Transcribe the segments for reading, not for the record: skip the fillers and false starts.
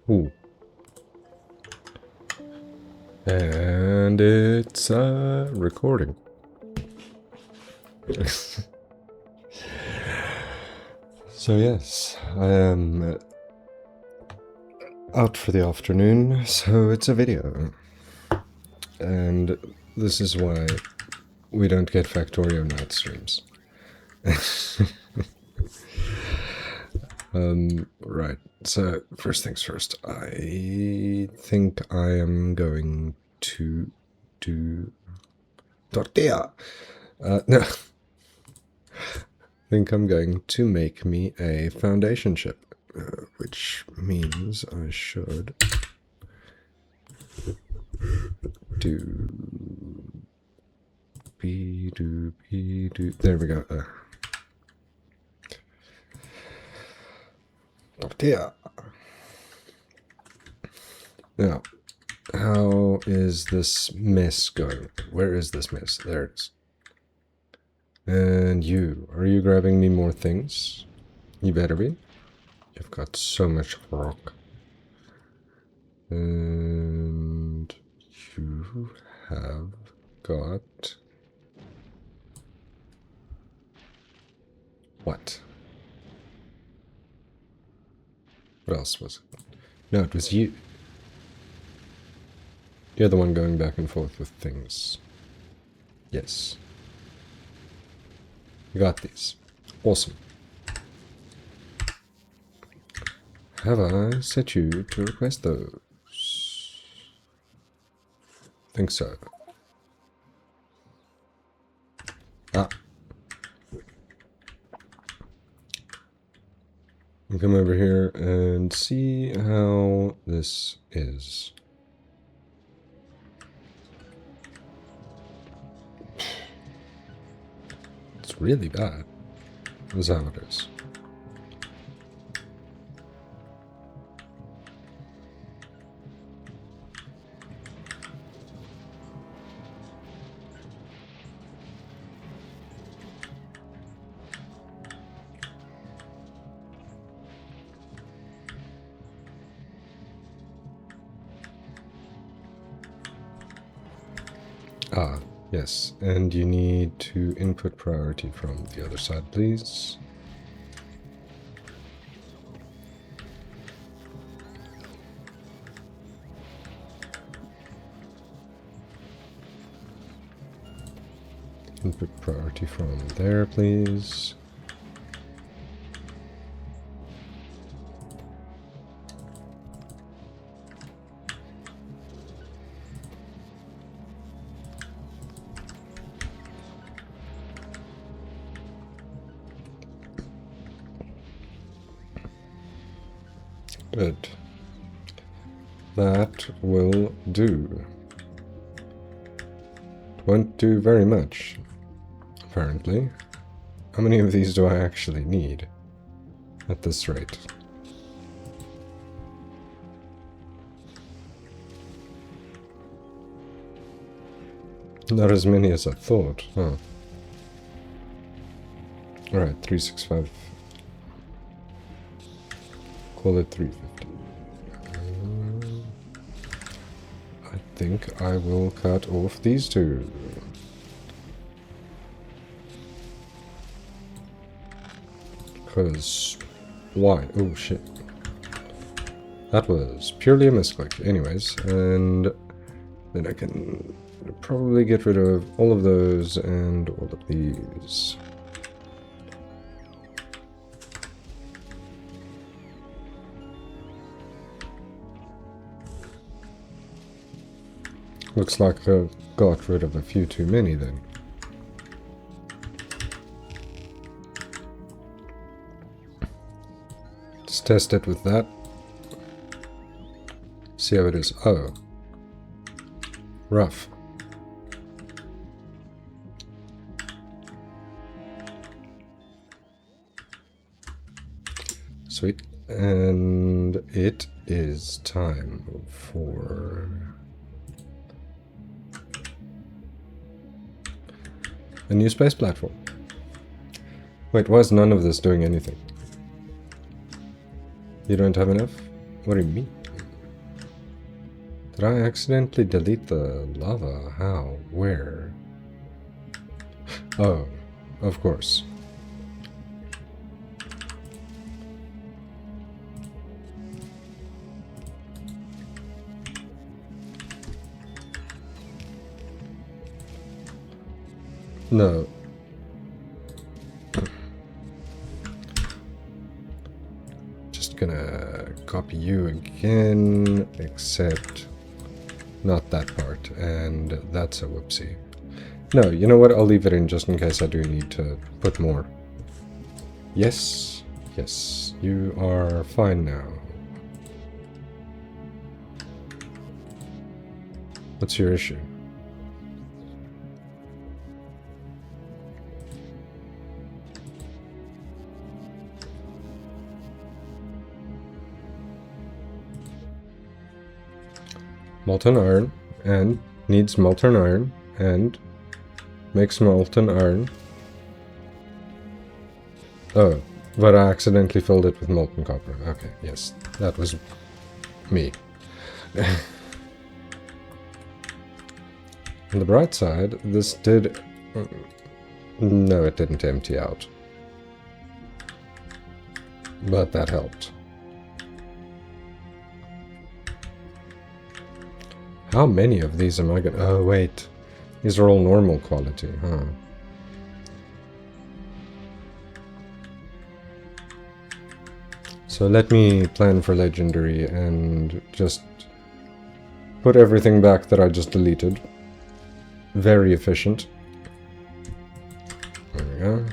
Ooh. And it's recording. So yes, I am out for the afternoon, so it's a video. And this is why we don't get Factorio night streams. Right, so first things first, I think I am going to do tortilla. No, I think I'm going to make me a foundation ship, which means I should do there we go. Tortilla. Now, how is this mess going? Where is this mess? There it is. And you, are you grabbing me more things? You better be. You've got so much rock. And you have got... What? What else was it? No, it was you. You're the one going back and forth with things. Yes. You got these. Awesome. Have I set you to request those? Think so. Ah. I'll come over here and see how this is. It's really bad. This is how it is. Ah, yes, and you need to input priority from the other side, please. Input priority from there, please. Good. That will do. It won't do very much, apparently. How many of these do I actually need at this rate? Not as many as I thought, huh? Alright, 365. Call it 350. I think I will cut off these two. Because... why? Oh shit. That was purely a misclick. Anyways, and then I can probably get rid of all of those and all of these. Looks like I got rid of a few too many then. Let's test it with that. See how it is. Oh. Rough. Sweet. And it is time for... a new space platform. Wait, why is none of this doing anything? You don't have enough? What do you mean? Did I accidentally delete the lava? How? Where? Oh, of course. No. Just gonna copy you again, except not that part, and that's a whoopsie. No, you know what? I'll leave it in just in case I do need to put more. Yes, yes, you are fine now. What's your issue? Molten iron, and needs molten iron, and makes molten iron. Oh, but I accidentally filled it with molten copper. Okay, yes, that was me. On the bright side, this did... No, it didn't empty out. But that helped. How many of these am I gonna... Oh, wait. These are all normal quality, huh? So let me plan for legendary and just put everything back that I just deleted. Very efficient. There we go.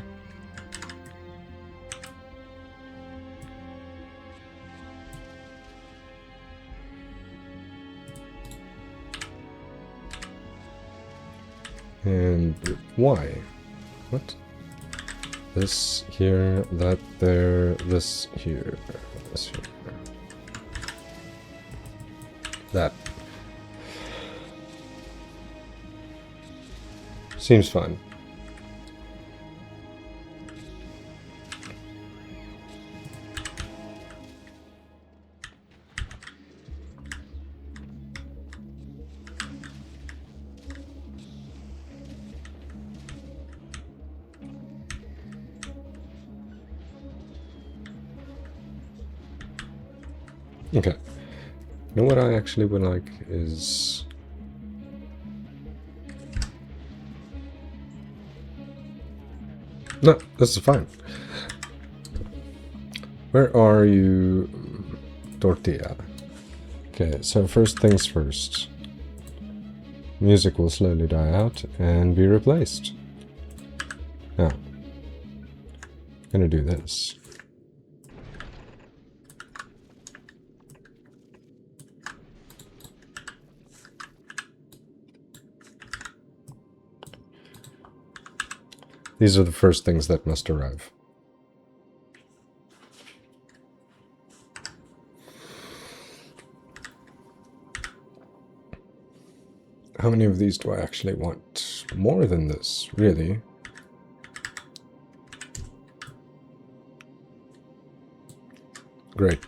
And why? What? This here, that there, this here, this here. That. Seems fine. Okay. You know what I actually would like is... No, this is fine. Where are you? Tortilla. Okay, so first things first. Music will slowly die out and be replaced. Now, I'm gonna do this. These are the first things that must arrive. How many of these do I actually want? More than this, really. Great.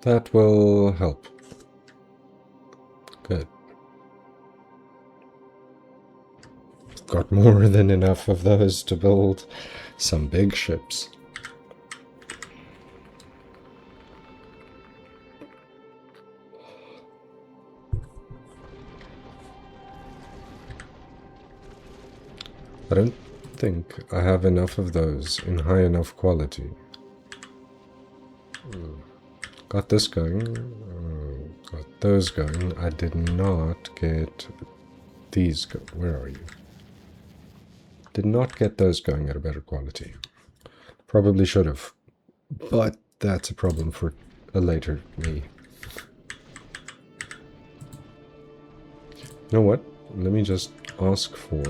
That will help. Good. Got more than enough of those to build some big ships. I don't think I have enough of those in high enough quality. Got this going. Got those going. I did not get these going. Where are you? Did not get those going at a better quality. Probably should have. But that's a problem for a later me. You know what? Let me just ask for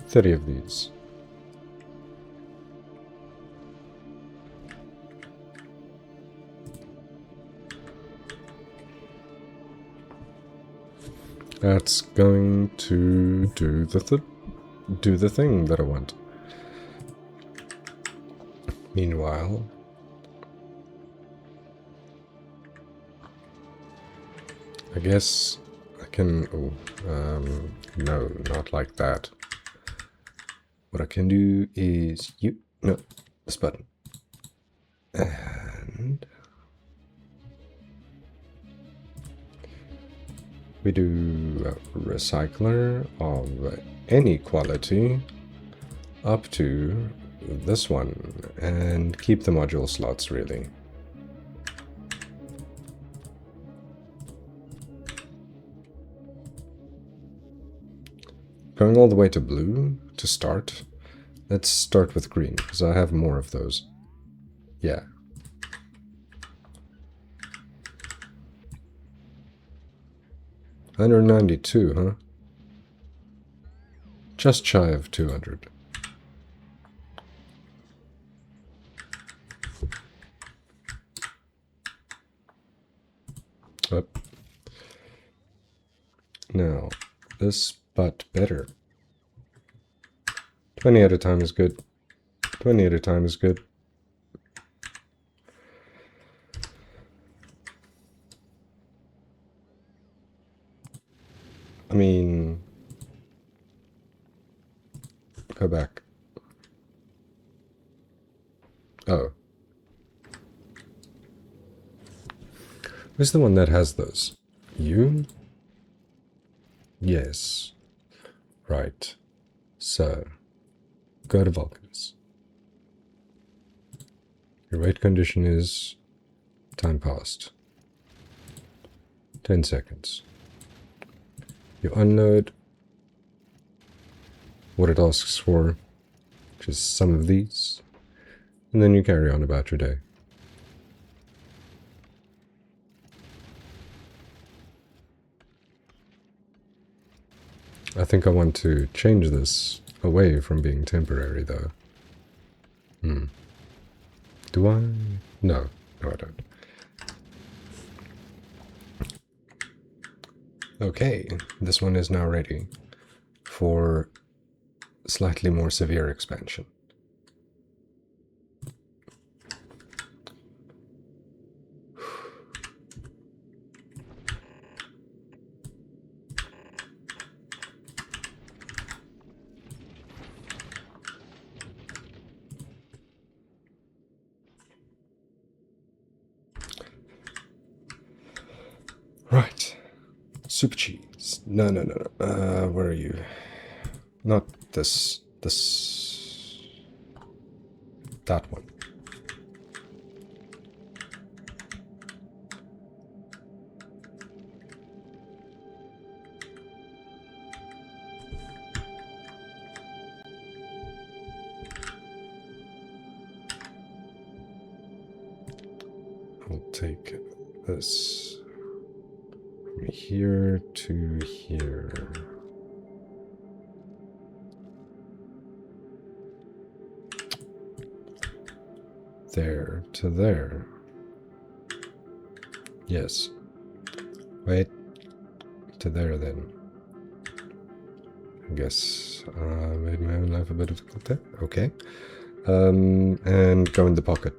30 of these. That's going to do the thing that I want. Meanwhile, I guess I can... Oh, no, not like that. What I can do is... No, this button. And... we do a recycler of any quality up to this one, and keep the module slots, really. Going all the way to blue to start. Let's start with green, because I have more of those. Yeah. $192, huh? Just shy of 200. Up. Now, this, but better. 20 at a time is good. 20 at a time is good. I mean... go back. Oh. Who's the one that has those? You? Yes. Right. So, go to Vulcans. Your wait condition is time passed. 10 seconds. You unload what it asks for, which is some of these, and then you carry on about your day. I think I want to change this away from being temporary, though. Do I? No. No, I don't. Okay, this one is now ready for slightly more severe expansion. Right. Super cheese. No. Where are you? Not this. This. That one. I'll take this from here to here. There to there. Yes. Wait. To there then. I guess I made my own life a bit difficult there. Okay. And go in the pocket.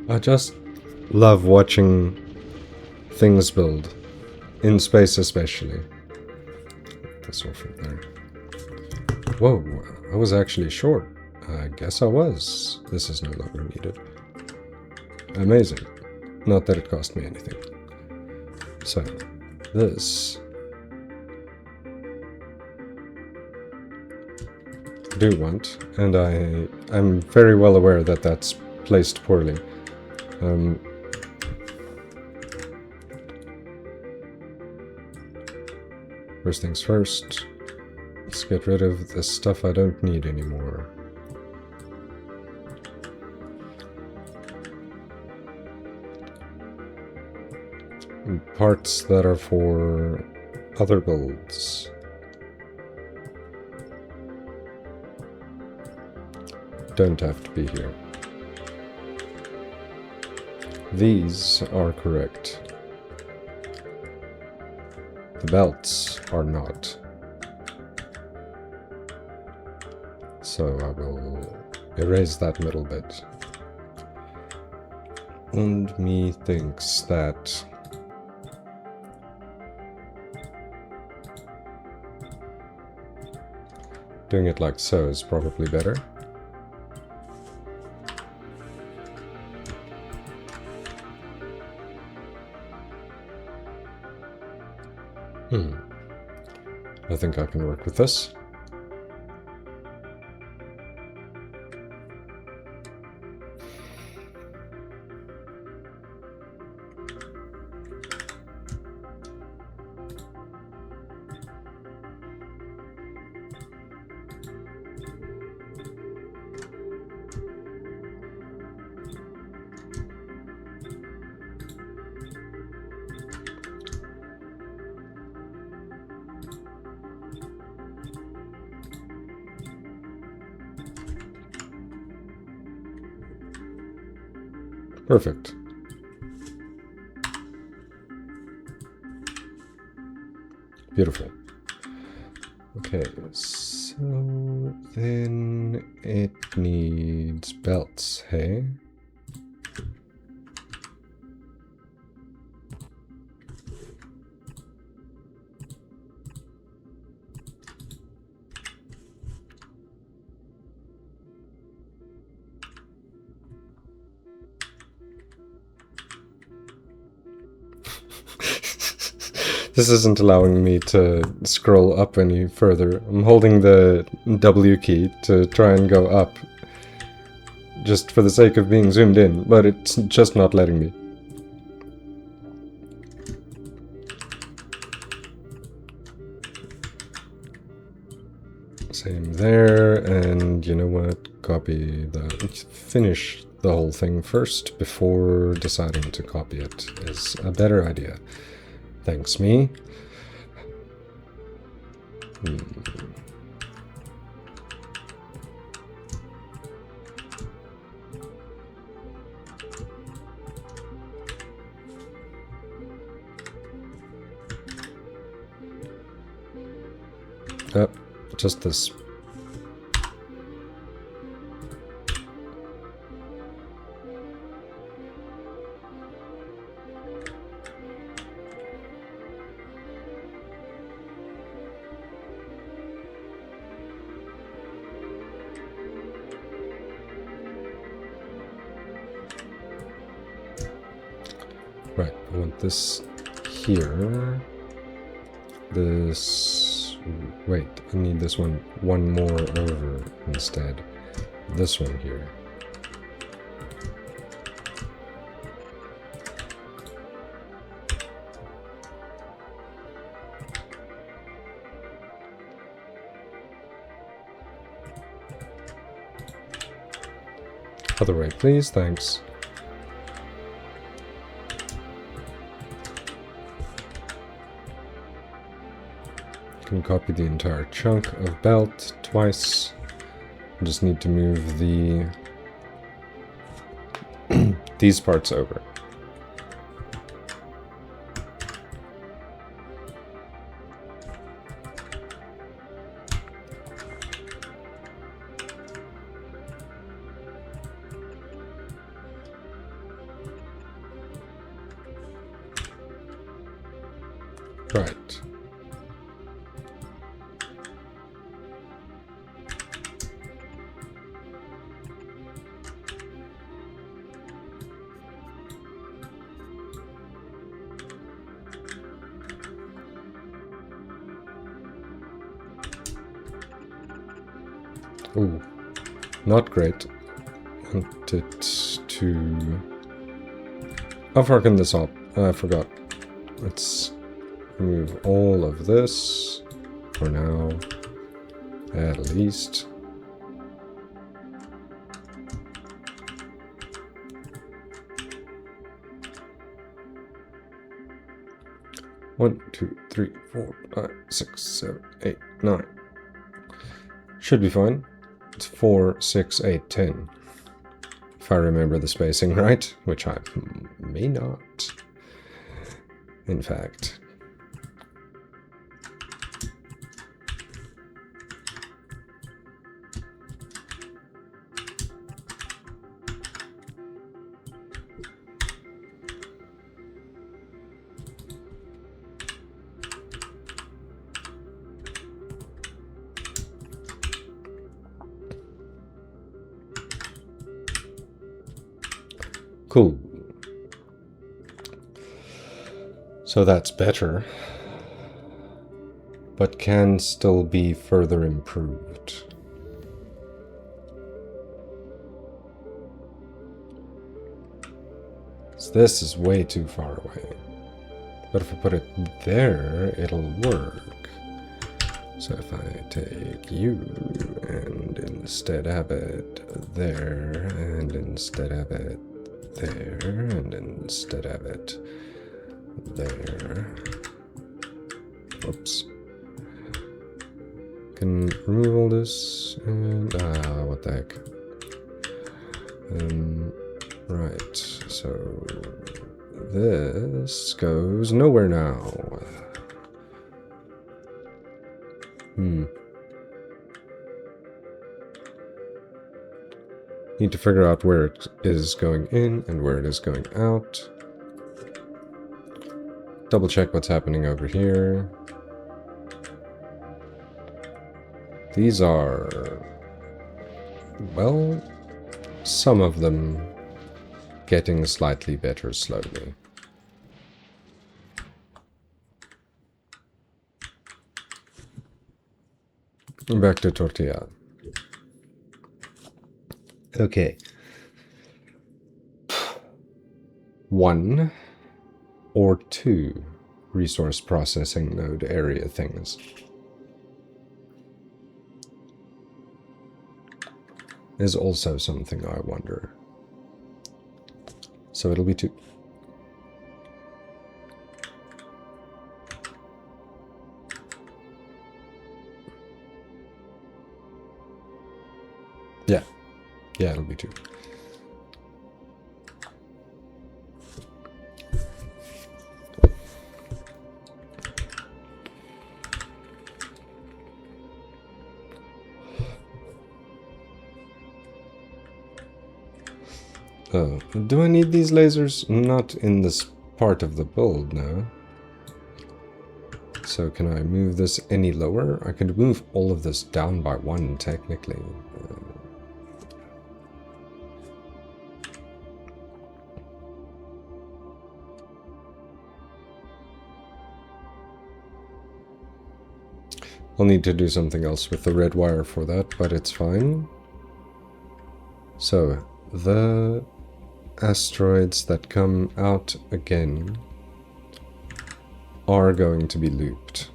I just love watching things build, in space especially. That's all from there. Whoa, I was actually short. I guess I was. This is no longer needed. Amazing. Not that it cost me anything. So, this... I do want, and I'm very well aware that that's placed poorly. First things first, Let's get rid of the stuff I don't need anymore. Parts that are for other builds. Don't have to be here. These are correct. The belts are not. So I will erase that middle bit. And me thinks that doing it like so is probably better. I think I can work with this. Perfect. Beautiful. Okay, so then it needs belts, hey? This isn't allowing me to scroll up any further. I'm holding the W key to try and go up, just for the sake of being zoomed in, but it's just not letting me. Same there, and you know what? Copy the... Finish the whole thing first before deciding to copy it is a better idea. Thanks, me. Oh, just this. Right, I want this here. This... Wait, I need this one more over instead. This one here. Other way, please, thanks. Can copy the entire chunk of belt twice. I just need to move the these parts over. Right. Ooh, not great. Want it to... How far can this up? I forgot. Let's remove all of this for now. At least. One, two, three, 4, 5, 6, 7, 8, 9. Should be fine. It's 4, 6, 8, 10. If I remember the spacing right, which I may not. In fact. Cool. So that's better, but can still be further improved. So this is way too far away. But if I put it there, it'll work. So if I take you and instead have it there, and instead have it there, and instead have it there. Oops. Can remove all this and what the heck. Right, so this goes nowhere now. Need to figure out where it is going in and where it is going out. Double check what's happening over here. These are, well, some of them getting slightly better slowly. Back to tortilla. Okay. 1 or 2 resource processing node area things. Is also something I wonder. So it'll be 2. Yeah. Yeah, it'll be 2. Oh, do I need these lasers? Not in this part of the build, no. So can I move this any lower? I could move all of this down by 1, technically. I'll need to do something else with the red wire for that, but it's fine. So, the asteroids that come out again are going to be looped.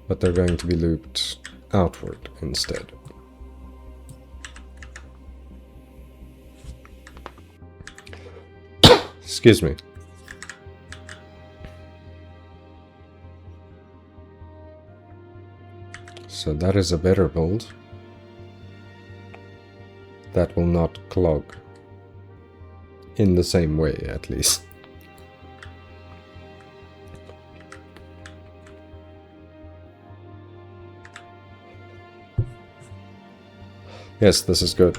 But they're going to be looped outward instead. Excuse me. So that is a better build. That will not clog. In the same way, at least. Yes, this is good.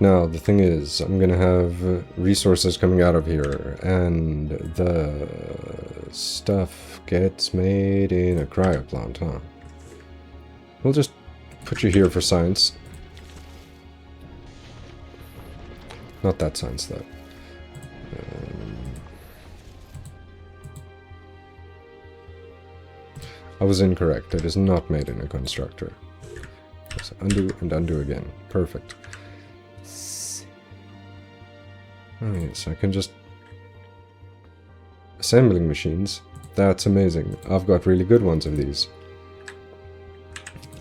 Now, the thing is, I'm gonna have resources coming out of here, and the stuff gets made in a cryo plant, huh? We'll just put you here for science. Not that science, though. I was incorrect. It is not made in a constructor. So undo and undo again. Perfect. Oh yes, I can just... Assembling machines. That's amazing. I've got really good ones of these.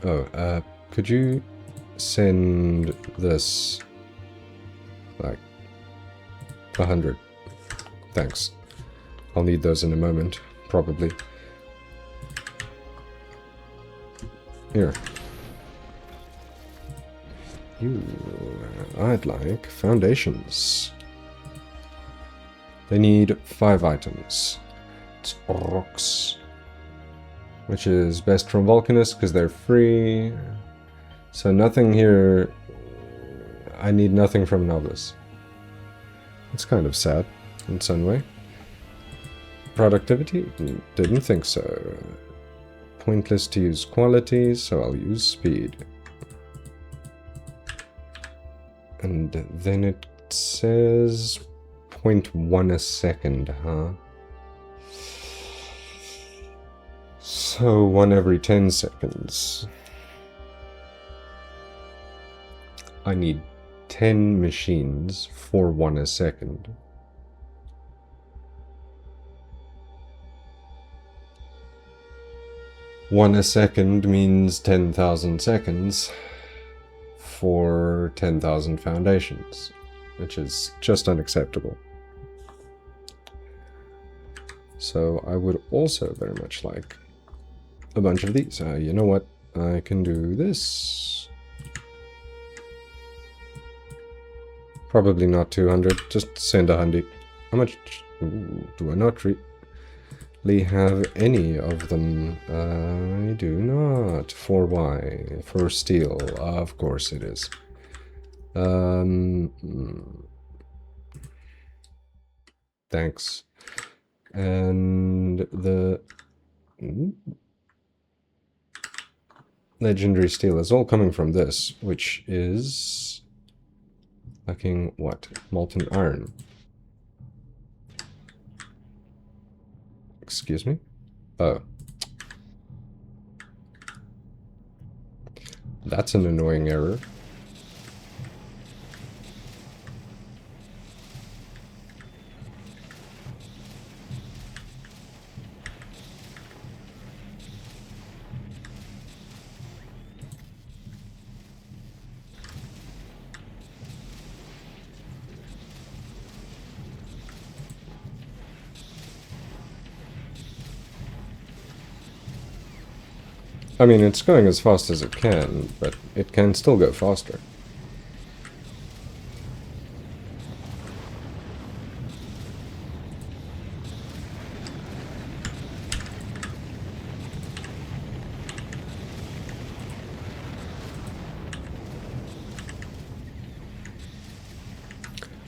Oh, could you send this like 100? Thanks. I'll need those in a moment, probably. Here. I'd like foundations. They need 5 items. It's rocks. Which is best from Volcanists because they're free. So nothing here. I need nothing from Novice. It's kind of sad in some way. Productivity? Didn't think so. Pointless to use quality, so I'll use speed. And then it says 0.1 a second, huh? So 1 every 10 seconds. I need 10 machines for 1 a second. One a second means 10,000 seconds for 10,000 foundations, which is just unacceptable. So I would also very much like a bunch of these. You know what? I can do this. Probably not 200, just send 100. How much do I not really have any of them? I do not. For why? For steel, of course it is. Thanks. And the legendary steel is all coming from this, which is lacking what? Molten iron. Excuse me? Oh. That's an annoying error. I mean, it's going as fast as it can, but it can still go faster.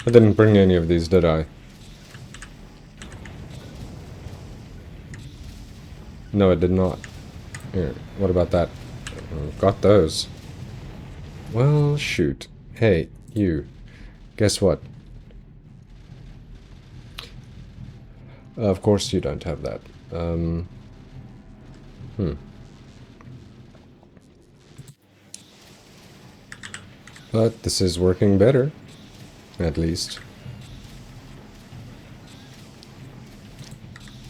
I didn't bring any of these, did I? No, I did not. Here, what about that? Got those. Well, shoot. Hey, you. Guess what? Of course you don't have that. But this is working better. At least.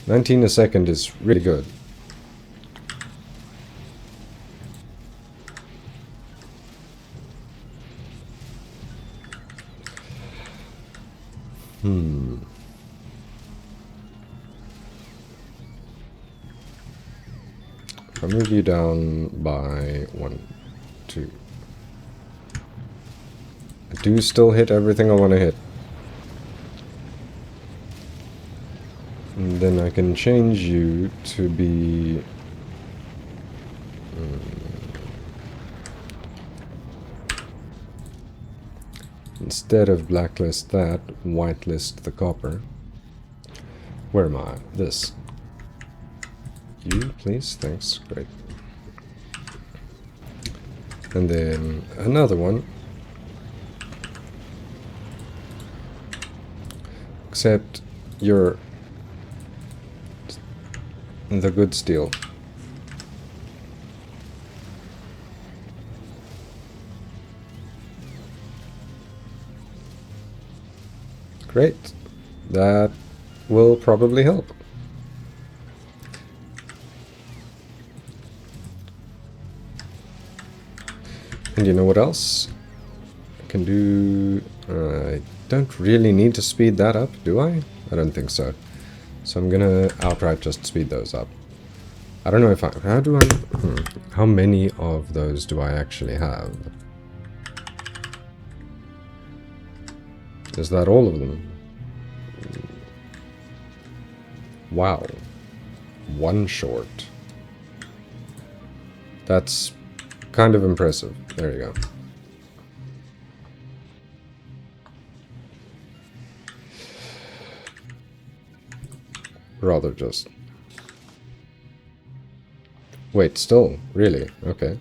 19 a second is really good. I'll move you down by 1, 2. I do still hit everything I want to hit. And then I can change you to be... Instead of blacklist that, whitelist the copper. Where am I? This. You, please? Thanks. Great. And then another one. Except you're the good steel. Great. That will probably help. And you know what else? I can do... I don't really need to speed that up, do I? I don't think so. So I'm gonna outright just speed those up. I don't know if I... How do I... How many of those do I actually have? Is that all of them? Wow. One short. That's kind of impressive. There you go. Rather just... Wait, still? Really? Okay.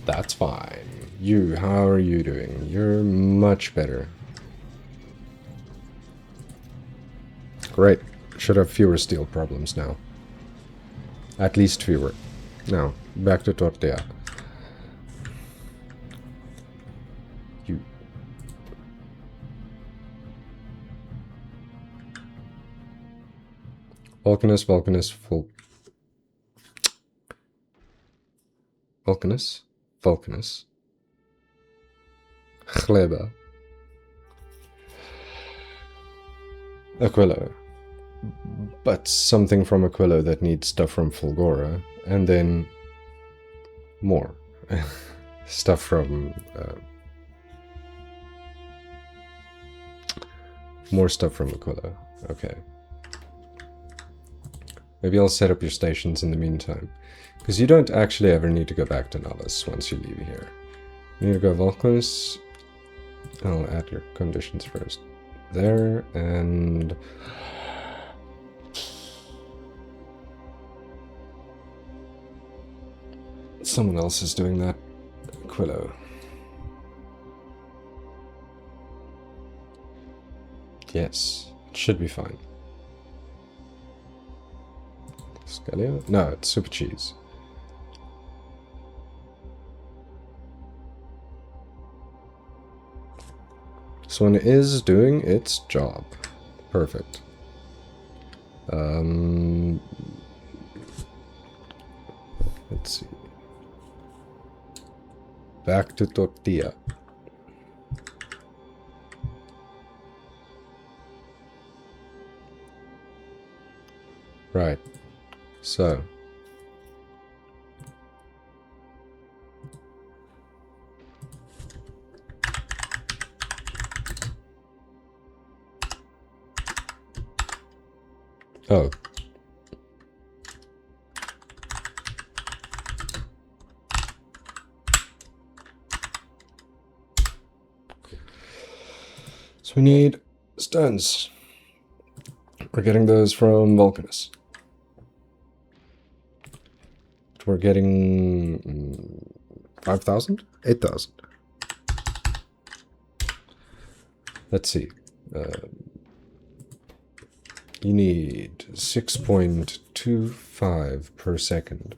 That's fine. You, how are you doing? You're much better. Great. Should have fewer steel problems now. At least fewer. Now, back to tortilla. You. Vulcanus, Vulcanus, full... Vulcanus? Vulcanus. Chleba. Aquilo. But something from Aquilo that needs stuff from Fulgora, and then more stuff from more stuff from Aquilo. Okay. Maybe I'll set up your stations in the meantime, because you don't actually ever need to go back to Navas once you leave here. You need to go Vulcanus. I'll add your conditions first. There, and... Someone else is doing that. Aquilo. Yes, it should be fine. Scalio? No, it's super cheese. This one is doing its job. Perfect. Let's see. Back to tortilla. Right. So. Oh. So we need stones. We're getting those from Vulcanus. We're getting 5,000? 8,000. Let's see. You need 6.25 per second.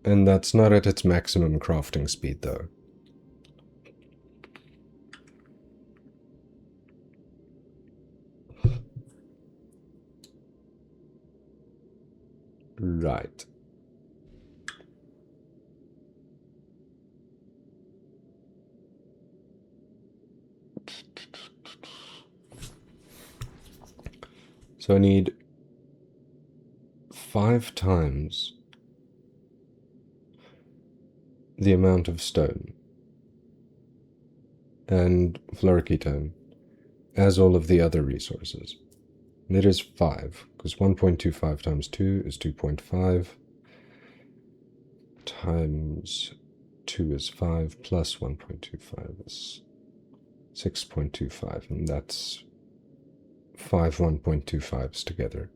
And that's not at its maximum crafting speed, though. Right. So I need 5 times the amount of stone and fluoroketone as all of the other resources. And it is 5, because 1.25 times 2 is 2.5, times 2 is 5, plus 1.25 is 6.25, and that's 5 1.25s together.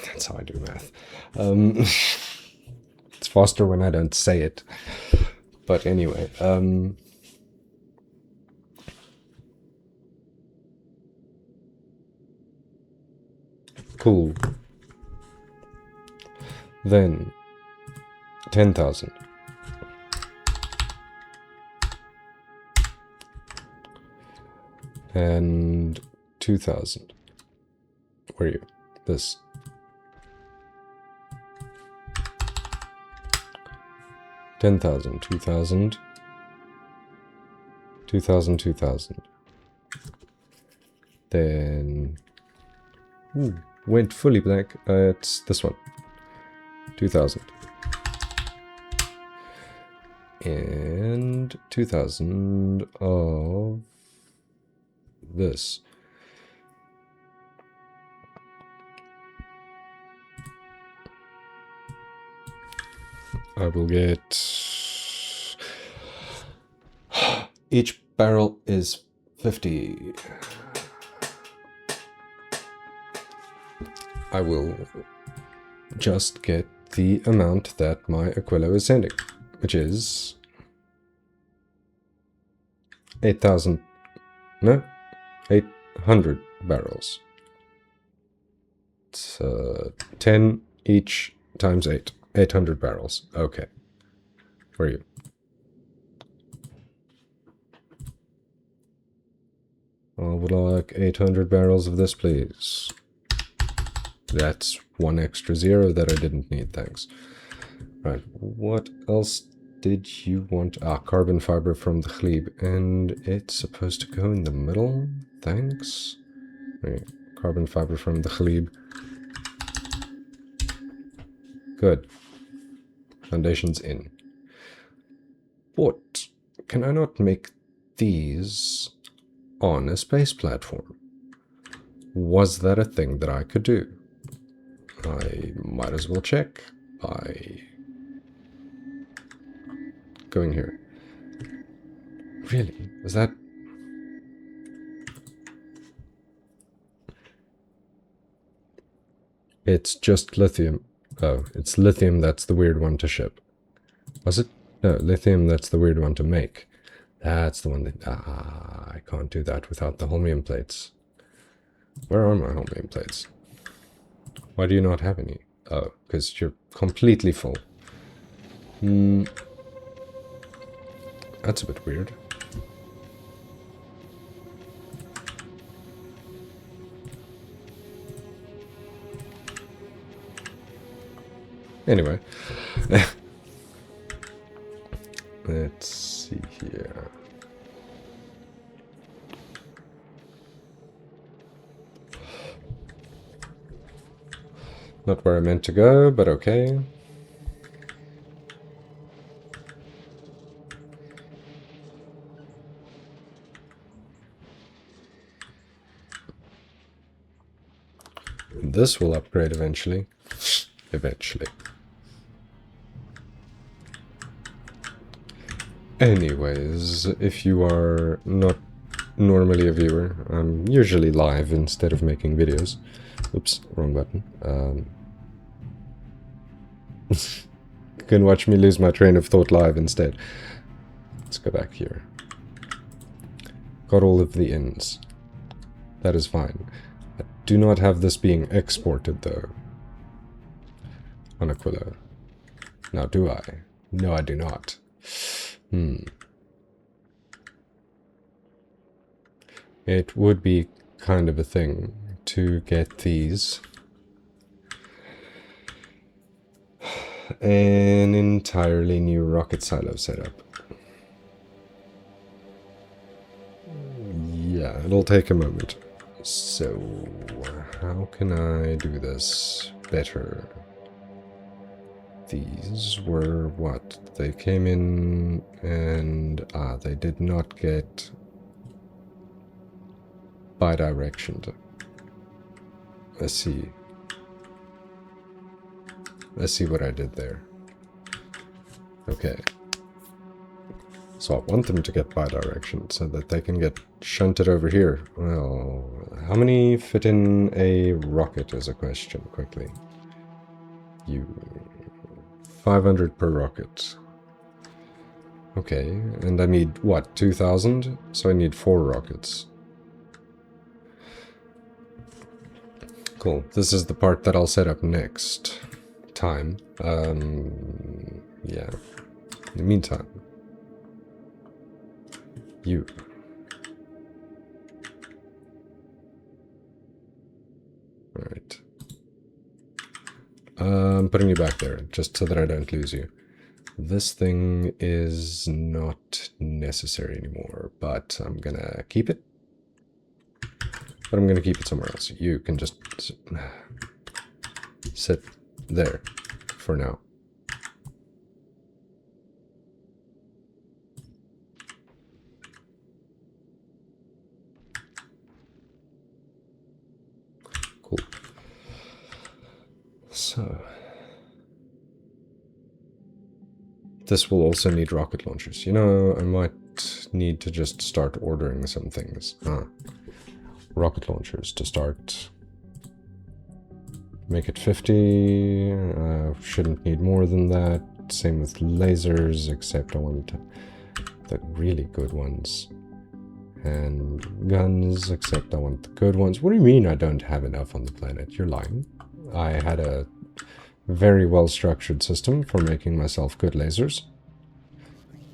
That's how I do math. It's faster when I don't say it. But anyway, cool. Then 10,000. And 2,000. Where are you? This. 10,000, 2,000. 2,000, 2,000. Then... Ooh, went fully blank. It's this one. 2,000. And 2,000 of this. I will get... Each barrel is 50. I will just get the amount that my Aquilo is sending, which is 8,000, no, 800 barrels. It's 10 each times 8, 800 barrels. Okay. Where are you? I would like 800 barrels of this, please. That's one extra zero that I didn't need, thanks. Right, what else did you want? Ah, carbon fiber from the Glebe, and it's supposed to go in the middle? Thanks. Right, carbon fiber from the Glebe. Good. Foundation's in. But can I not make these on a space platform? Was that a thing that I could do? I might as well check by going here. Really? Is that... It's just lithium. Oh, it's lithium that's the weird one to ship. Was it? No, lithium that's the weird one to make. That's the one that... Ah, I can't do that without the holmium plates. Where are my holmium plates? Why do you not have any? Oh, because you're completely full. That's a bit weird. Anyway. Let's see here. Not where I meant to go, but okay. This will upgrade eventually. Eventually. Anyways, if you are not normally a viewer, I'm usually live instead of making videos. Oops, wrong button. You can watch me lose my train of thought live instead. Let's go back here. Got all of the ins. That is fine. I do not have this being exported though. On Aquilo. Now do I? No, I do not. It would be kind of a thing to get these. An entirely new rocket silo setup. Yeah, it'll take a moment. So, how can I do this better? These were what? They came in and... Ah, they did not get bi-directioned. Let's see. Let's see what I did there. Okay. So I want them to get bi-directioned so that they can get shunted over here. Well, how many fit in a rocket is a question, quickly. 500 per rocket. Okay, and I need, what, 2,000? So I need 4 rockets. Cool, this is the part that I'll set up next time. Yeah. In the meantime, you. Alright. I'm putting you back there, just so that I don't lose you. This thing is not necessary anymore, but I'm gonna keep it. But I'm gonna keep it somewhere else. You can just sit there for now. Cool. So... this will also need rocket launchers. You know, I might need to just start ordering some things. Rocket launchers to start. Make it 50. Shouldn't need more than that. Same with lasers, except I want the really good ones. And guns, except I want the good ones. What do you mean I don't have enough on the planet? You're lying. I had a very well-structured system for making myself good lasers.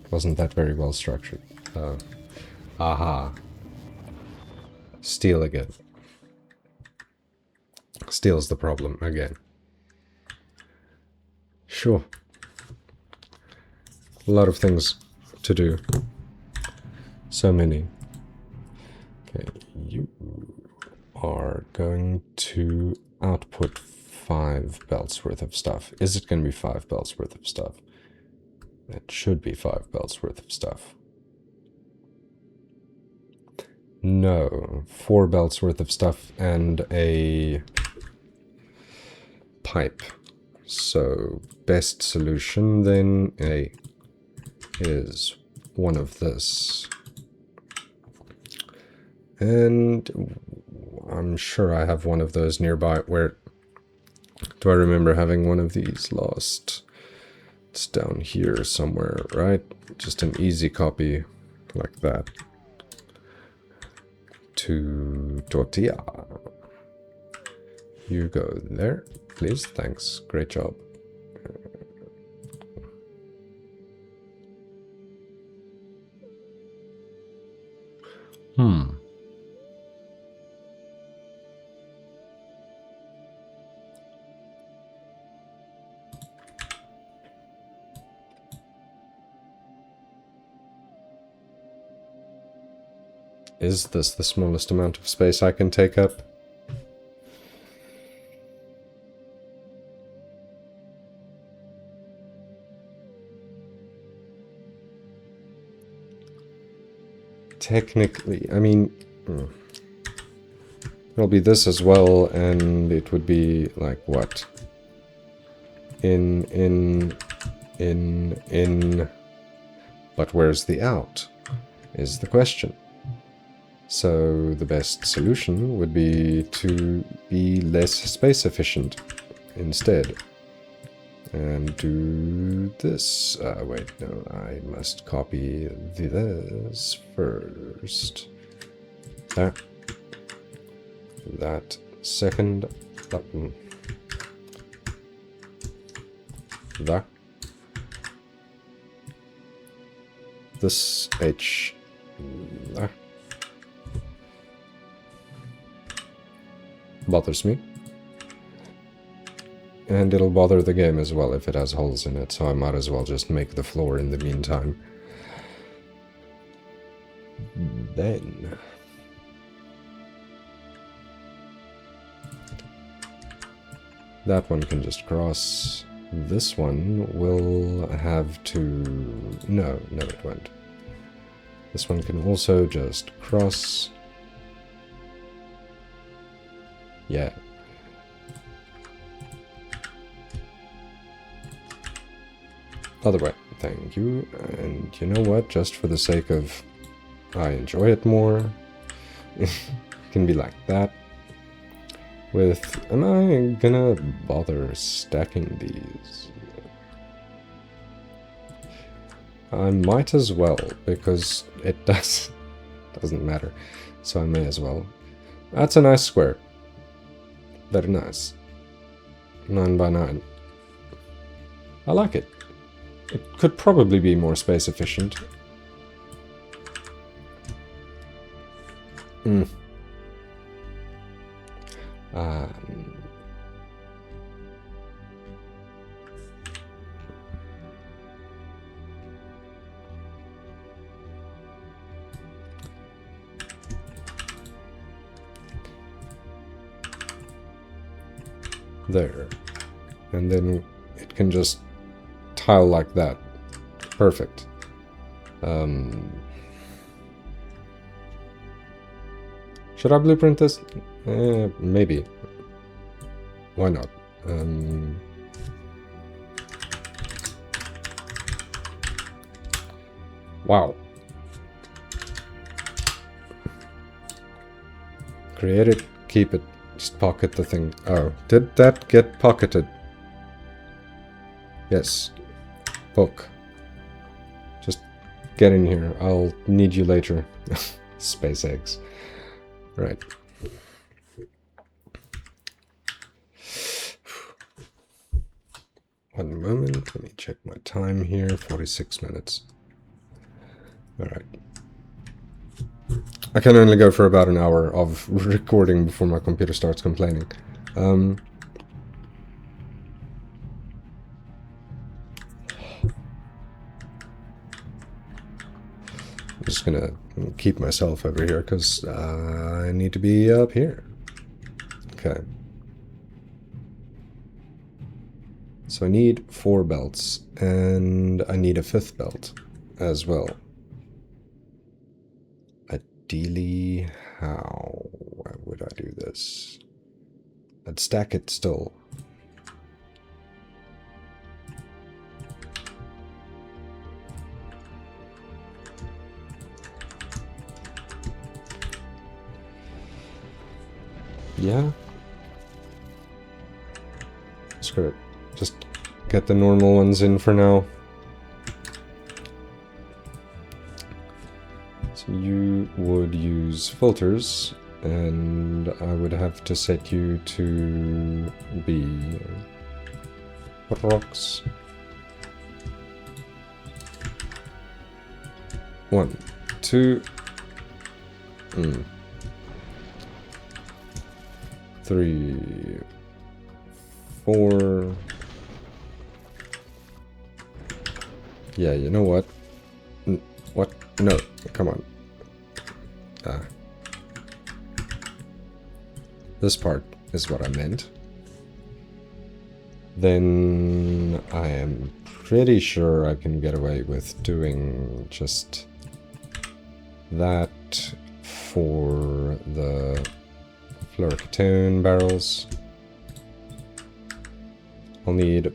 It wasn't that very well-structured. Aha. Steel again. Steel's the problem again. Sure. A lot of things to do. So many. Okay, you are going to output 5 belts worth of stuff. Is it going to be 5 belts worth of stuff? It should be 5 belts worth of stuff. No, 4 belts worth of stuff and a pipe. So best solution then is one of this. And I'm sure I have one of those nearby. Where do I remember having one of these lost? It's down here somewhere, right? Just an easy copy like that. To tortilla. You go there, please. Thanks. Great job. Is this the smallest amount of space I can take up? Technically, I mean... it'll be this as well, and it would be like what? In... But where's the out? Is the question. So the best solution would be to be less space efficient instead. And do this. Wait, no, I must copy this first. That second button. That. This H. That. Bothers me. And it'll bother the game as well if it has holes in it, so I might as well just make the floor in the meantime. Then... that one can just cross. This one will have to... No, it won't. This one can also just cross. Yeah. Other way. Thank you. And you know what? Just for the sake of I enjoy it more, it can be like that. With, am I gonna bother stacking these? I might as well, because it doesn't matter. So I may as well. That's a nice square. Very nice. 9 by 9. I like it. It could probably be more space efficient. Mm. There. And then it can just tile like that. Perfect. Should I blueprint this? Maybe. Why not? Wow. Create it, keep it, just pocket the thing. Oh, did that get pocketed? Yes. Book. Just get in here. I'll need you later. Space eggs. Right. One moment. Let me check my time here. 46 minutes. Alright. I can only go for about an hour of recording before my computer starts complaining. I'm just gonna keep myself over here because I need to be up here. Okay. So I need 4 belts, and I need a 5th belt as well. Ideally, how would I do this? I'd stack it still. Yeah. Screw it. Just get the normal ones in for now. So you would use filters, and I would have to set you to be rocks. 1, 2, 3, 4. Yeah, you know what? What? No, come on. This part is what I meant. Then I am pretty sure I can get away with doing just that for the fluorocatone barrels. I'll need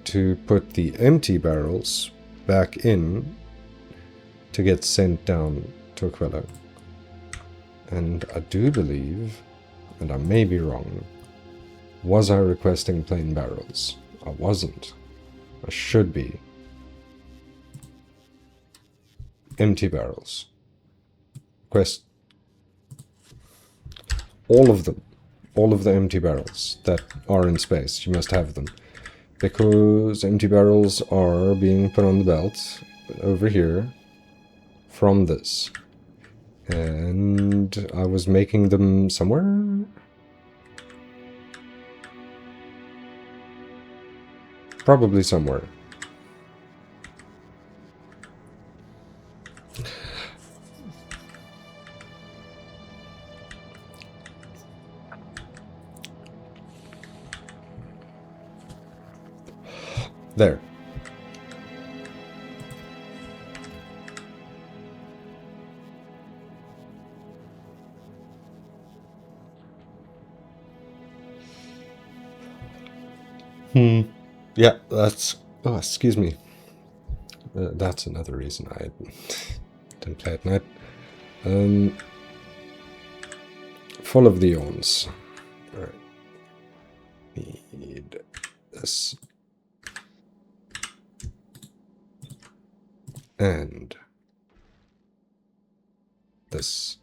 to put the empty barrels back in to get sent down to Aquila. And I do believe, and I may be wrong, was I requesting plain barrels? I wasn't. I should be. Empty barrels. Request all of them. All of the empty barrels that are in space. You must have them. Because empty barrels are being put on the belt over here from this. And I was making them somewhere? Probably somewhere. There. Yeah, that's... Oh, excuse me. That's another reason I didn't play at night. Full of the ions. Alright. Need this. And this.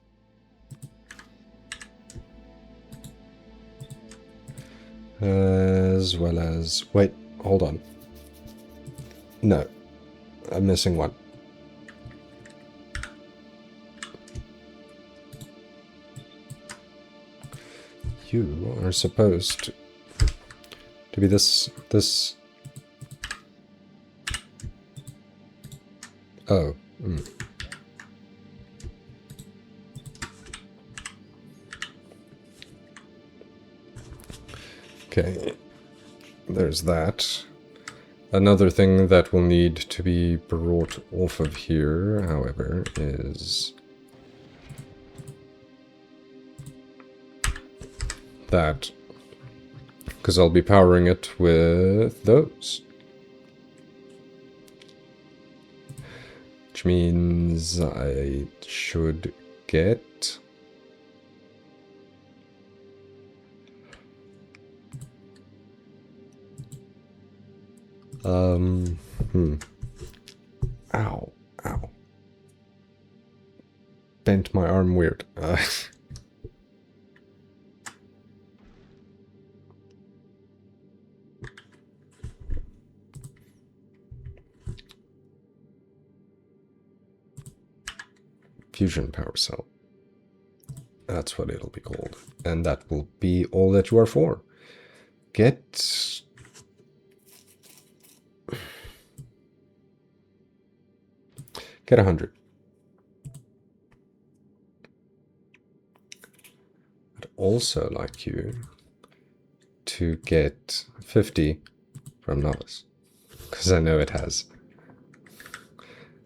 As well as... Wait, hold on. No, I'm missing one. You are supposed to be this... Oh. Okay. There's that. Another thing that will need to be brought off of here, however, is that. Because I'll be powering it with those. Which means I should get... Ow. Ow. Bent my arm weird. Fusion power cell. That's what it'll be called. And that will be all that you are for. Get... Get 100. I'd also like you to get 50 from Novice. Because I know it has.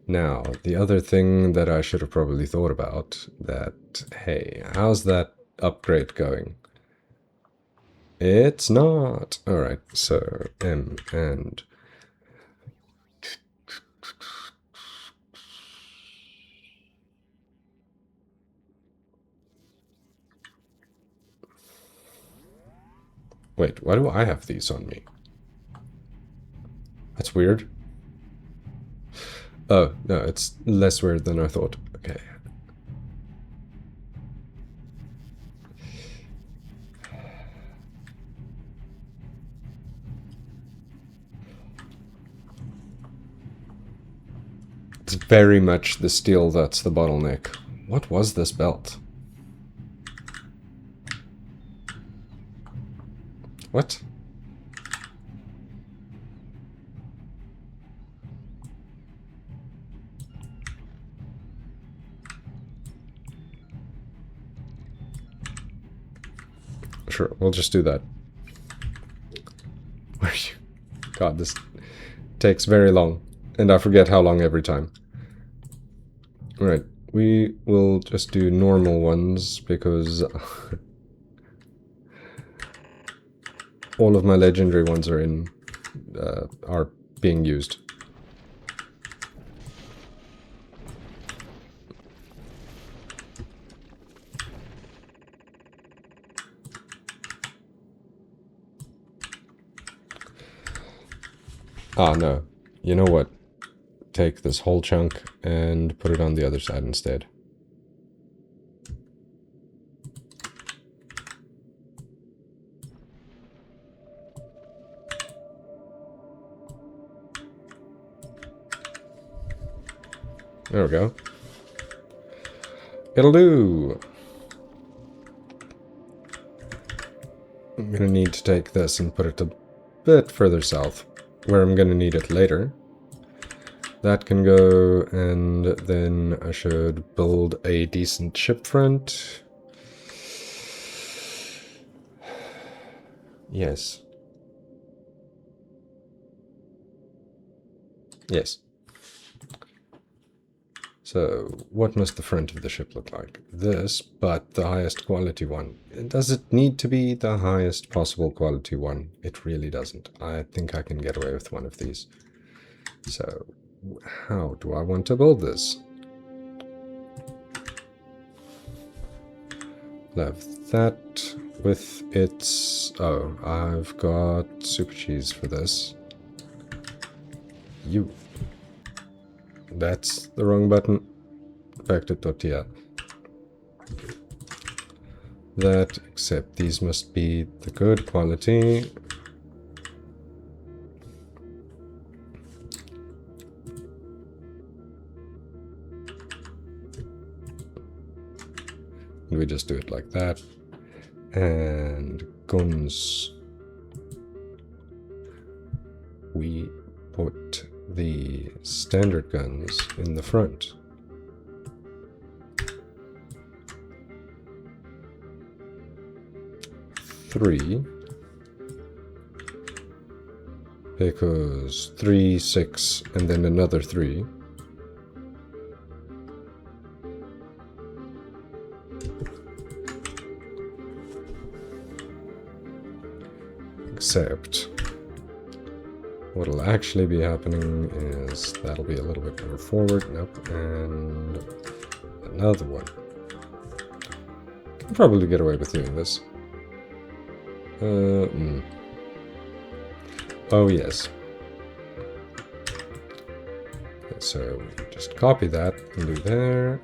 Now, the other thing that I should have probably thought about, that, hey, how's that upgrade going? It's not. Alright, so M and... Wait, why do I have these on me? That's weird. Oh, no, it's less weird than I thought. Okay. It's very much the steel that's the bottleneck. What was this belt? What? Sure, we'll just do that. Where are you? God, this takes very long. And I forget how long every time. Alright, we will just do normal ones because all of my legendary ones are are being used. Ah, no. You know what? Take this whole chunk and put it on the other side instead. There we go. It'll do! I'm gonna need to take this and put it a bit further south, where I'm gonna need it later. That can go, and then I should build a decent ship front. Yes. Yes. So, what must the front of the ship look like? This, but the highest quality one. Does it need to be the highest possible quality one? It really doesn't. I think I can get away with one of these. So, how do I want to build this? I'll have that with its... Oh, I've got super cheese for this. You... That's the wrong button. Back to tortilla. That, except these must be the good quality. And we just do it like that. And guns. We put the standard guns in the front. Three. Because 3, 6, and then another 3. Except what'll actually be happening is that'll be a little bit more forward. Nope. And another one. Can probably get away with doing this. Oh, yes. So we just copy that and do there.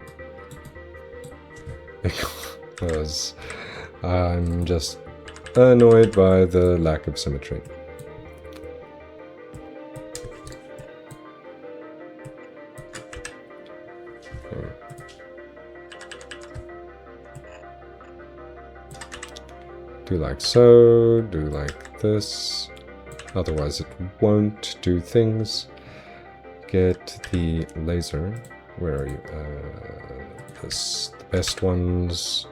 Because I'm just annoyed by the lack of symmetry. Do like so, do like this. Otherwise it won't do things. Get the laser. Where are you? The best ones.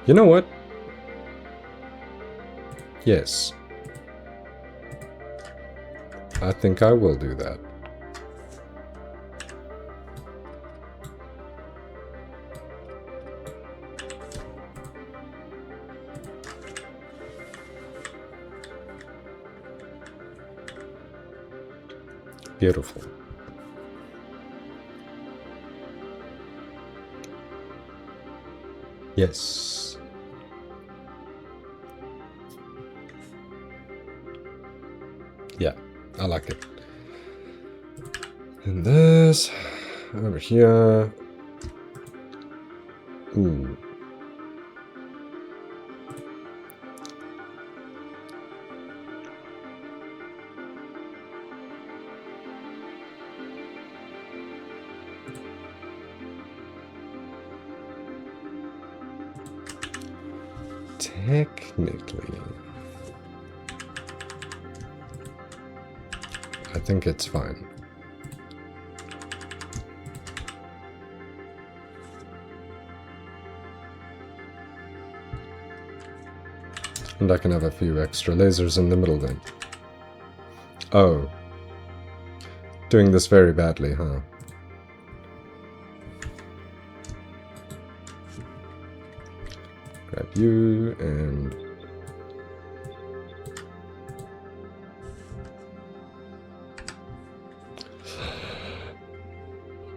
You know what? Yes. I think I will do that. Beautiful. Yes. Yeah, I like it. And this over here. Ooh. Technically, I think it's fine. And I can have a few extra lasers in the middle then. Oh. Doing this very badly, huh? Grab you and...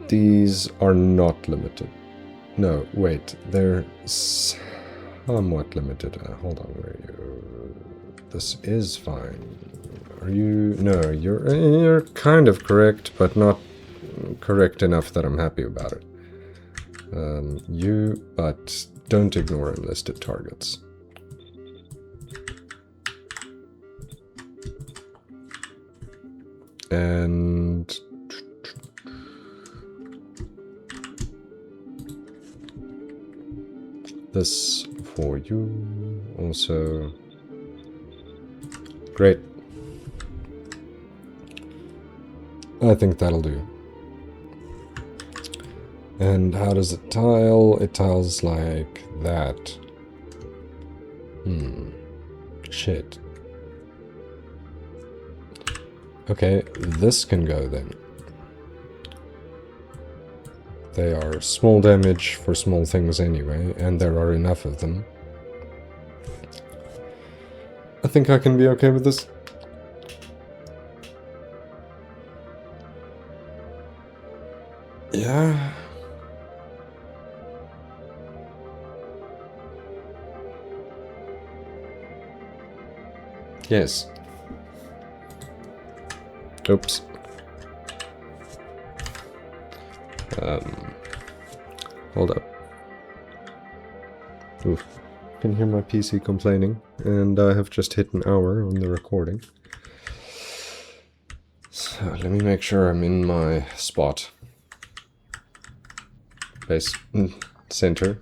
These are not limited. No, wait, they're somewhat limited. Hold on, where are you? This is fine. Are you? No, you're kind of correct, but not correct enough that I'm happy about it. But don't ignore enlisted targets. And this for you also. Great. I think that'll do. And how does it tile? It tiles like that. Shit. Okay, this can go then. They are small damage for small things anyway, and there are enough of them. I think I can be okay with this. Yeah. Yes. Oops. Hold up. Oof. Can hear my PC complaining, and I have just hit an hour on the recording. So let me make sure I'm in my spot. base center.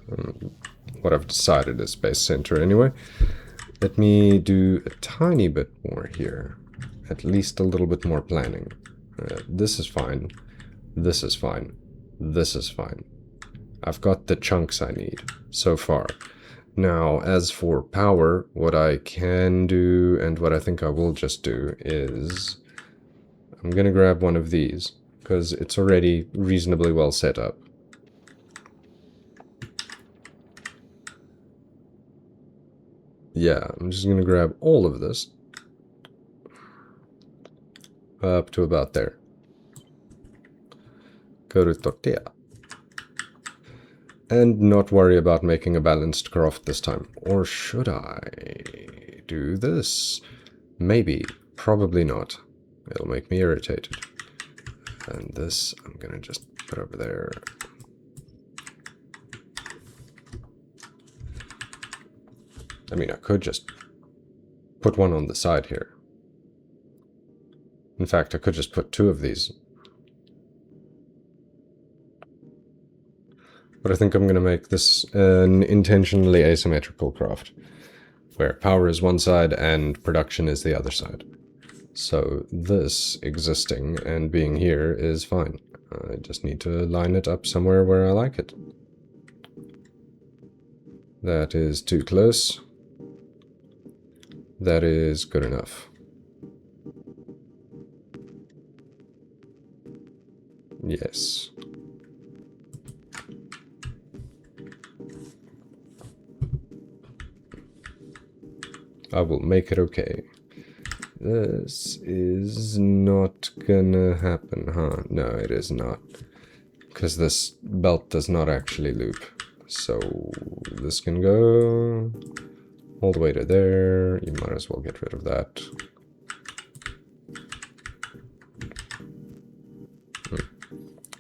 What I've decided is base center anyway. Let me do a tiny bit more here. At least a little bit more planning. This is fine. This is fine. This is fine. I've got the chunks I need so far. Now, as for power, what I can do, and what I think I will just do, is I'm going to grab one of these, because it's already reasonably well set up. Yeah, I'm just going to grab all of this up to about there. Go to tortilla. And not worry about making a balanced craft this time. Or should I do this? Maybe. Probably not. It'll make me irritated. And this I'm going to just put over there. I mean, I could just put one on the side here. In fact, I could just put two of these. But I think I'm going to make this an intentionally asymmetrical craft, where power is one side and production is the other side. So this existing and being here is fine. I just need to line it up somewhere where I like it. That is too close. That is good enough. Yes. I will make it okay. This is not gonna happen, huh? No, it is not. Because this belt does not actually loop. So this can go all the way to there. You might as well get rid of that.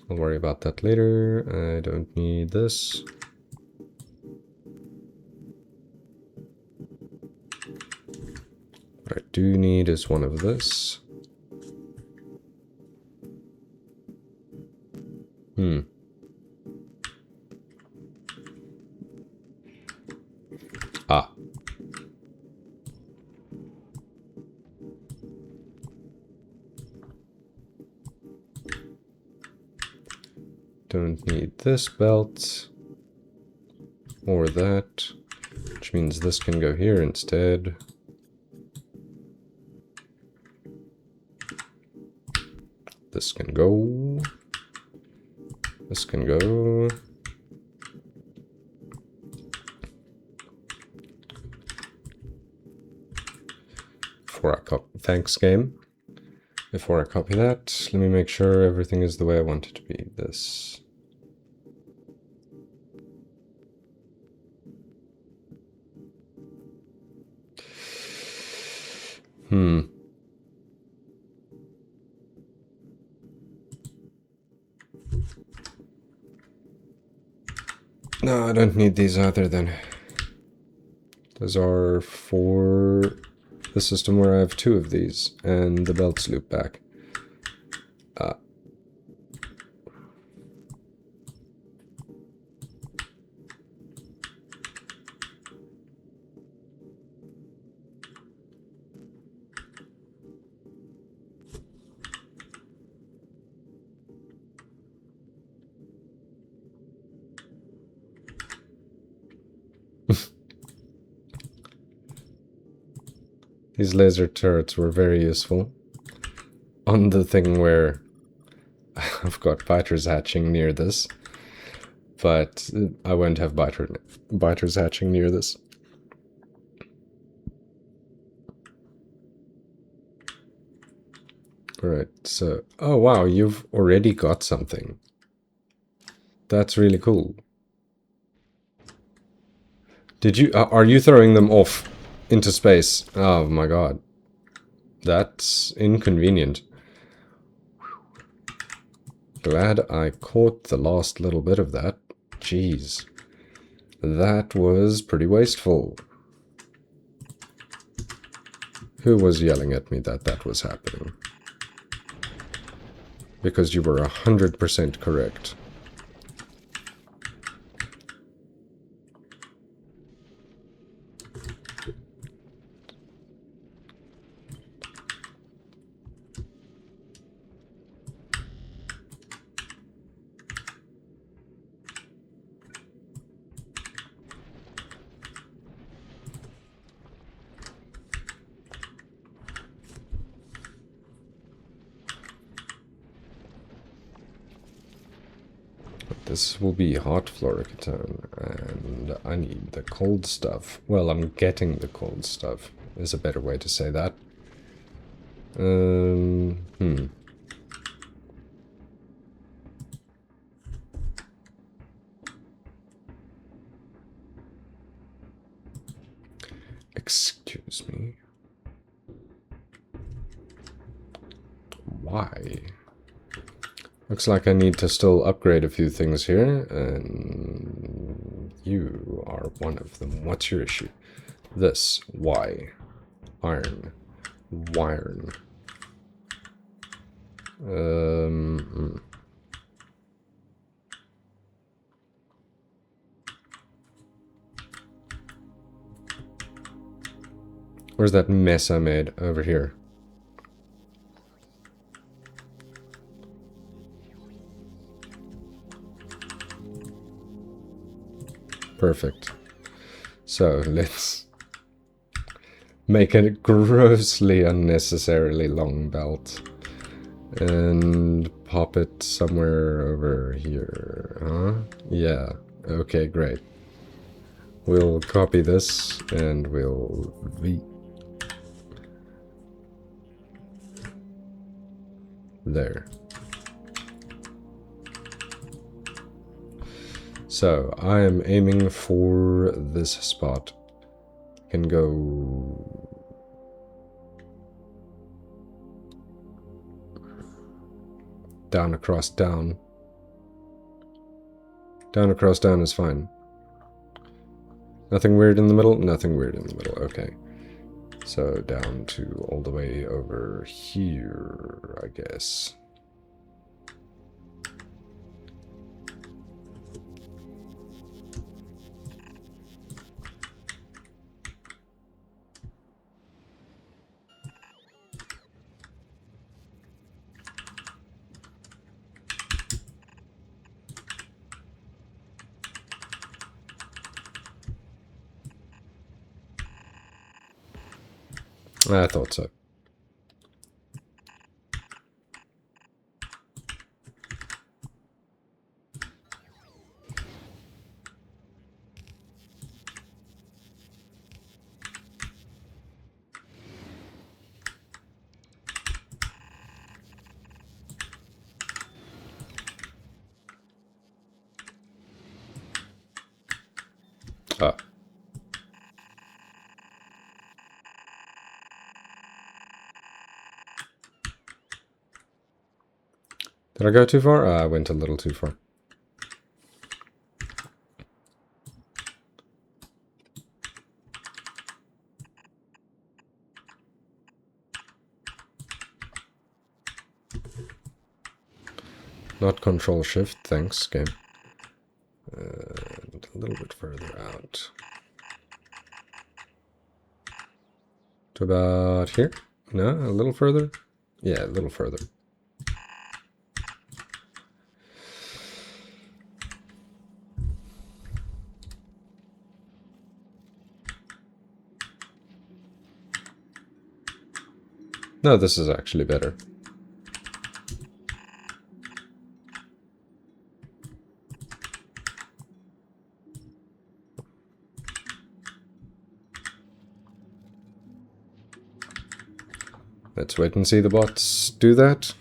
I'll worry about that later. I don't need this. What I do need is one of this. Ah. Don't need this belt. Or that. Which means this can go here instead. This can go. This can go. Before I copy, thanks game. Before I copy that, let me make sure everything is the way I want it to be. This. No, I don't need these either then. Those are for the system where I have two of these, and the belts loop back. These laser turrets were very useful. On the thing where I've got biters hatching near this, but I won't have biters hatching near this. Alright, so... Oh wow, you've already got something. That's really cool. Did you... are you throwing them off into space? Oh my god. That's inconvenient. Glad I caught the last little bit of that. Jeez. That was pretty wasteful. Who was yelling at me that that was happening? Because you were 100% correct. this will be hot fluorocatone, and I need the cold stuff. Well, I'm getting the cold stuff, is a better way to say that. Excuse me. Why? Looks like I need to still upgrade a few things here, and you are one of them. What's your issue? This. Why? Iron. Wiron. Where's that mess I made? Over here. Perfect. So let's make a grossly unnecessarily long belt and pop it somewhere over here. Huh? Yeah. Okay, great. We'll copy this and we'll there. So I am aiming for this spot. Can go down across down. Down across down is fine. Nothing weird in the middle? Nothing weird in the middle. Okay. So down to all the way over here, I guess. I thought so. Ah. Did I go too far? I went a little too far. Not control shift, thanks, game. And a little bit further out. To about here? No, a little further? Yeah, a little further. No, this is actually better. Let's wait and see the bots do that.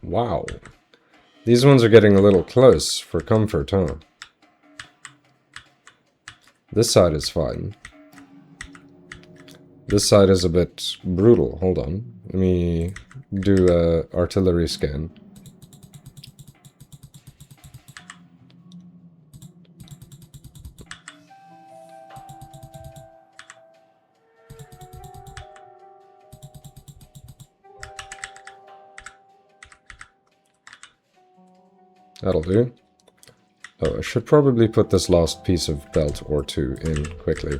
Wow. These ones are getting a little close for comfort, huh? This side is fine. This side is a bit brutal. Hold on. Let me do a artillery scan. That'll do. Oh, I should probably put this last piece of belt or two in quickly.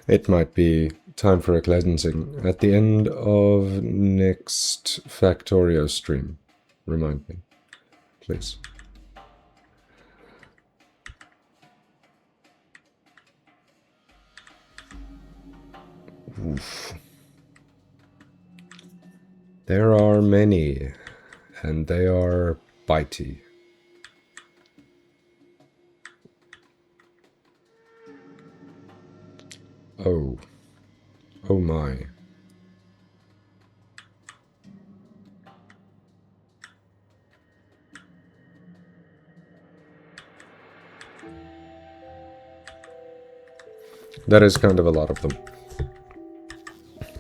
It might be time for a cleansing. At the end of next Factorio stream. Remind me, please. Oof. There are many, and they are bitey. Oh. Oh my. That is kind of a lot of them.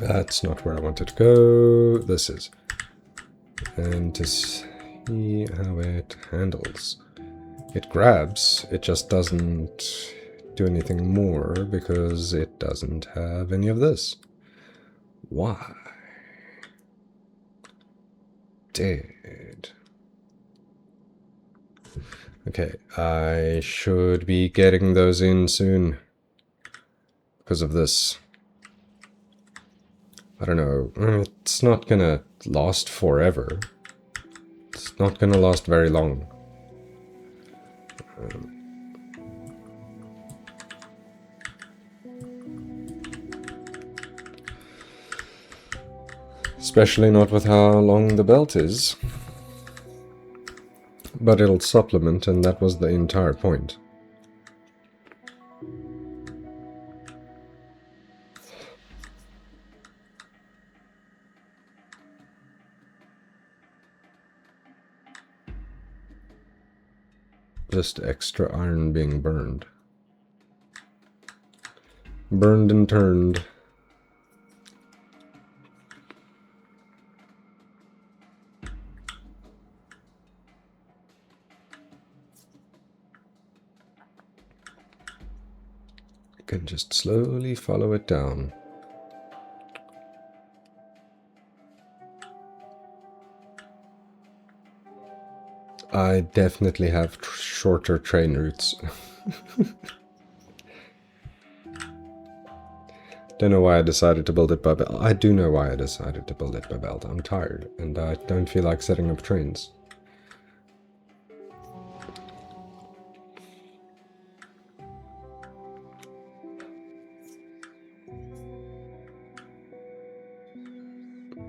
That's not where I wanted to go. This is. And to see how it handles. It grabs, it just doesn't do anything more because it doesn't have any of this. Why? Dead. Okay, I should be getting those in soon because of this. I don't know, it's not gonna last forever. It's not gonna last very long. Especially not with how long the belt is. But it'll supplement, and that was the entire point. Just extra iron being burned. Burned and turned. I can just slowly follow it down. I definitely have shorter train routes. Don't know why I decided to build it by belt. I do know why I decided to build it by belt. I'm tired, and I don't feel like setting up trains.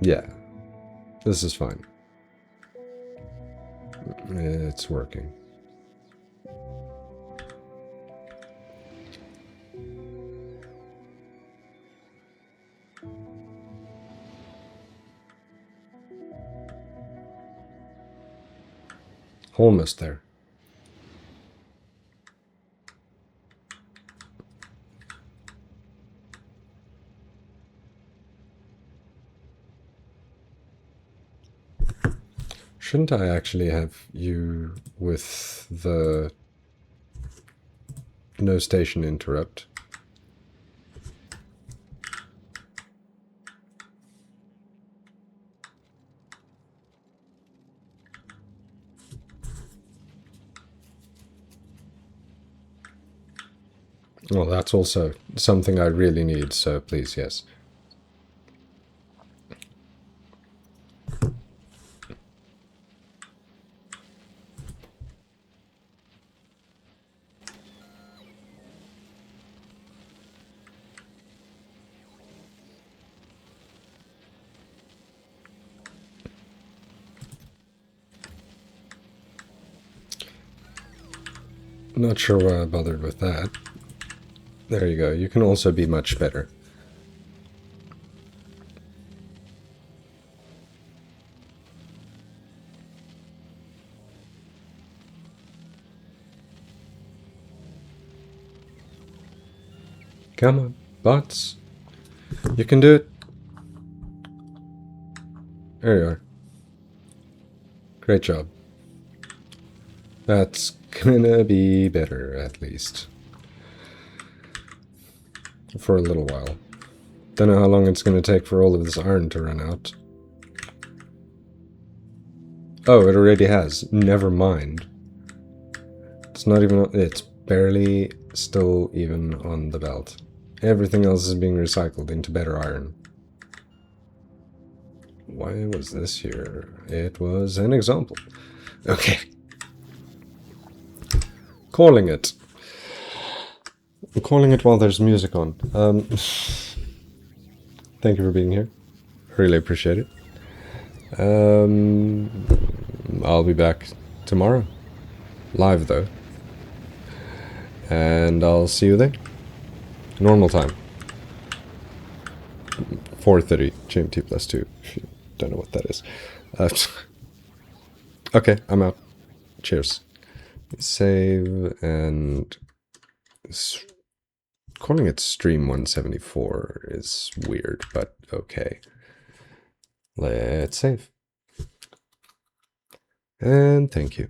Yeah, this is fine. It's working. Almost there. Shouldn't I actually have you with the no station interrupt? Well, that's also something I really need, so please, yes. Not sure why I bothered with that. There you go, you can also be much better. Come on, bots. You can do it. There you are. Great job. That's gonna be better, at least. For a little while. Don't know how long it's gonna take for all of this iron to run out. Oh, it already has. Never mind. It's not even... It's barely still even on the belt. Everything else is being recycled into better iron. Why was this here? It was an example. Okay. Calling it. I'm calling it while there's music on. Thank you for being here. Really appreciate it. I'll be back tomorrow. Live, though. And I'll see you then. Normal time. 4:30 GMT plus 2. If you don't know what that is. Okay, I'm out. Cheers. Save and... Calling it stream 174 is weird, but okay. Let's save. And thank you.